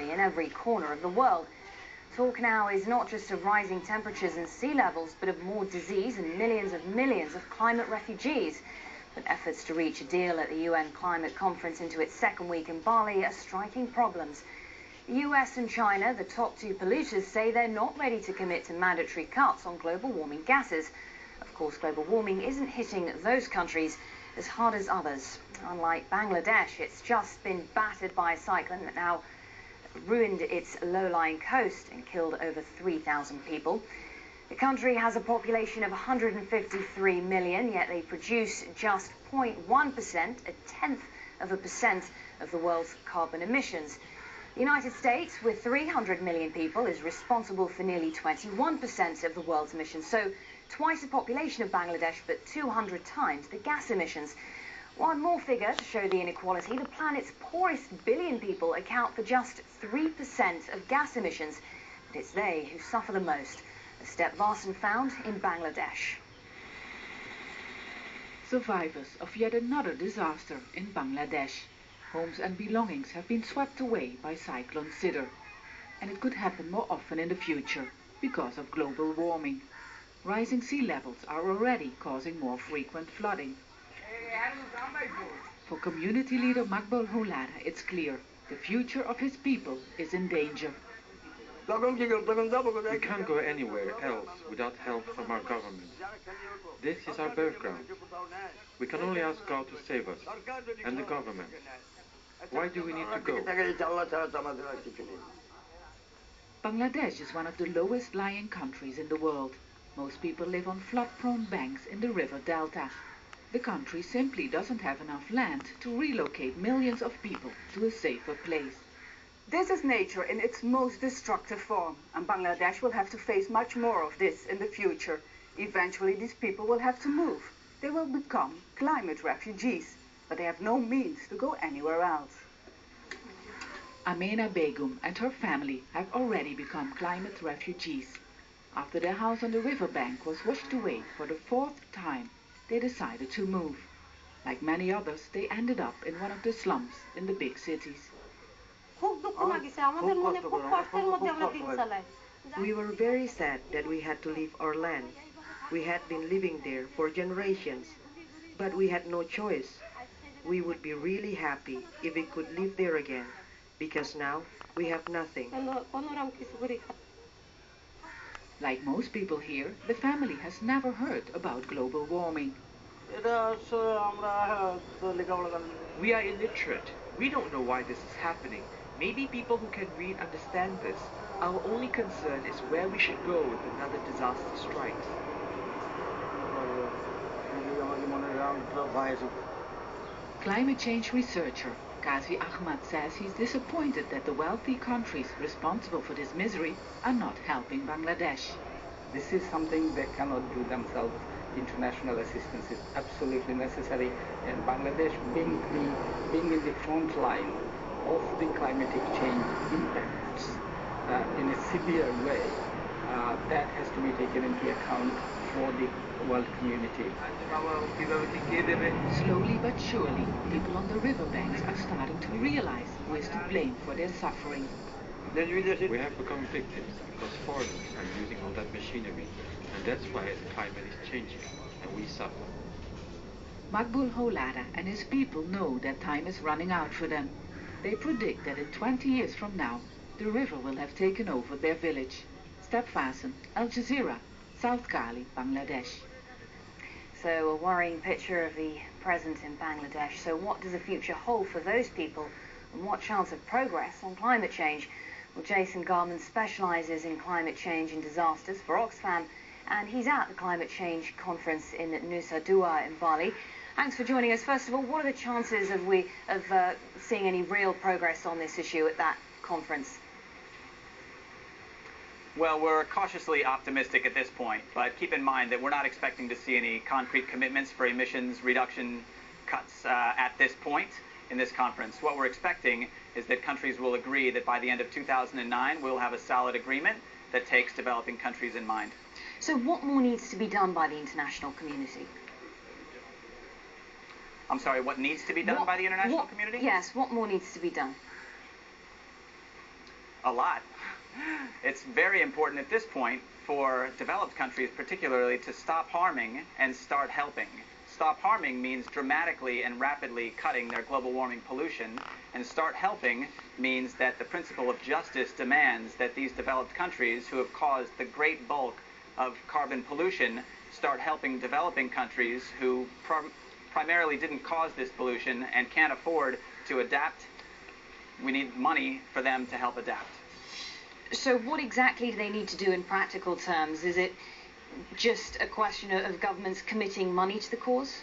catastrophe in every corner of the world. Talk now is not just of rising temperatures and sea levels, but of more disease and millions of climate refugees. But efforts to reach a deal at the UN climate conference into its second week in Bali are striking problems. The US and China, the top two polluters, say they're not ready to commit to mandatory cuts on global warming gases. Of course, global warming isn't hitting those countries as hard as others. Unlike Bangladesh, it's just been battered by a cyclone that now ruined its low-lying coast and killed over 3,000 people. The country has a population of 153 million, yet they produce just 0.1%, a tenth of a percent of the world's carbon emissions. The United States, with 300 million people, is responsible for nearly 21% of the world's emissions, so twice the population of Bangladesh, but 200 times the gas emissions. One more figure to show the inequality: the planet's poorest billion people account for just 3% of gas emissions, but it's they who suffer the most. A Step Varson found in Bangladesh. Survivors of yet another disaster in Bangladesh. Homes and belongings have been swept away by Cyclone Sidr, and it could happen more often in the future because of global warming. Rising sea levels are already causing more frequent flooding. For community leader Makbul Houlada, it's clear the future of his people is in danger. We can't go anywhere else without help from our government. This is our background. We can only ask God to save us, and the government. Why do we need to go? Bangladesh is one of the lowest lying countries in the world. Most people live on flood-prone banks in the river delta. The country simply doesn't have enough land to relocate millions of people to a safer place. This is nature in its most destructive form, and Bangladesh will have to face much more of this in the future. Eventually, these people will have to move. They will become climate refugees, but they have no means to go anywhere else. Amena Begum and her family have already become climate refugees. After their house on the riverbank was washed away for the fourth time, they decided to move. Like many others, they ended up in one of the slums in the big cities. We were very sad that we had to leave our land. We had been living there for generations, but we had no choice. We would be really happy if we could live there again, because now we have nothing. Like most people here, the family has never heard about global warming. We are illiterate. We don't know why this is happening. Maybe people who can read understand this. Our only concern is where we should go if another disaster strikes. Climate change researcher Qazi Ahmad says he's disappointed that the wealthy countries responsible for this misery are not helping Bangladesh. This is something they cannot do themselves. International assistance is absolutely necessary, and Bangladesh being in the front line of the climatic change impacts in a severe way, that has to be taken into account for the world community. Slowly but surely, people on the riverbanks are starting to realize who is to blame for their suffering. We have become victims because foreigners are using all that machinery, and that's why the climate is changing, and we suffer. Makbul Houlada and his people know that time is running out for them. They predict that in 20 years from now, the river will have taken over their village. Step Varson, Al Jazeera, South Kali, Bangladesh. So a worrying picture of the present in Bangladesh. So what does the future hold for those people, and what chance of progress on climate change? Well, Jason Garman specialises in climate change and disasters for Oxfam, and he's at the Climate Change Conference in Nusa Dua in Bali. Thanks for joining us. First of all, what are the chances of seeing any real progress on this issue at that conference? Well, we're cautiously optimistic at this point, but keep in mind that we're not expecting to see any concrete commitments for emissions reduction cuts at this point in this conference. What we're expecting is that countries will agree that by the end of 2009, we'll have a solid agreement that takes developing countries in mind. So what more needs to be done by the international community? I'm sorry, what needs to be done by the international community? Yes, what more needs to be done? A lot. It's very important at this point for developed countries particularly to stop harming and start helping. Stop harming means dramatically and rapidly cutting their global warming pollution, and start helping means that the principle of justice demands that these developed countries who have caused the great bulk of carbon pollution start helping developing countries who primarily didn't cause this pollution and can't afford to adapt. We need money for them to help adapt. So what exactly do they need to do in practical terms? Is it just a question of governments committing money to the cause?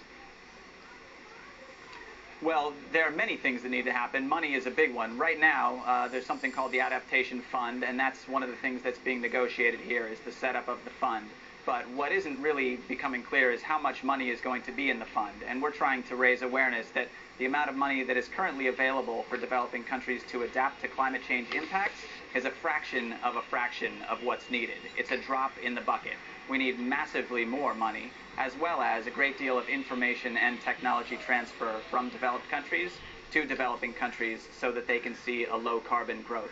Well, there are many things that need to happen. Money is a big one. Right now, there's something called the Adaptation Fund, and that's one of the things that's being negotiated here is the setup of the fund. But what isn't really becoming clear is how much money is going to be in the fund. And we're trying to raise awareness that the amount of money that is currently available for developing countries to adapt to climate change impacts is a fraction of what's needed. It's a drop in the bucket. We need massively more money, as well as a great deal of information and technology transfer from developed countries to developing countries so that they can see a low carbon growth.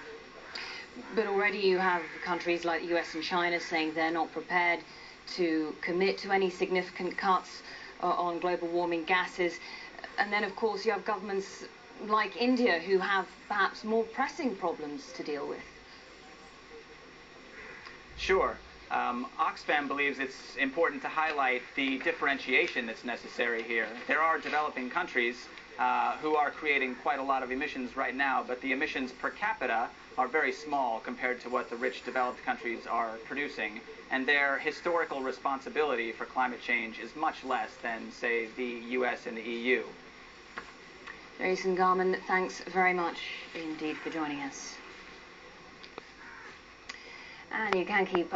But already you have countries like the US and China saying they're not prepared to commit to any significant cuts on global warming gases. And then, of course, you have governments like India who have perhaps more pressing problems to deal with. Sure. Oxfam believes it's important to highlight the differentiation that's necessary here. There are developing countries who are creating quite a lot of emissions right now, but the emissions per capita are very small compared to what the rich developed countries are producing, and their historical responsibility for climate change is much less than, say, the US and the EU. Jason Garman, thanks very much indeed for joining us. And you can keep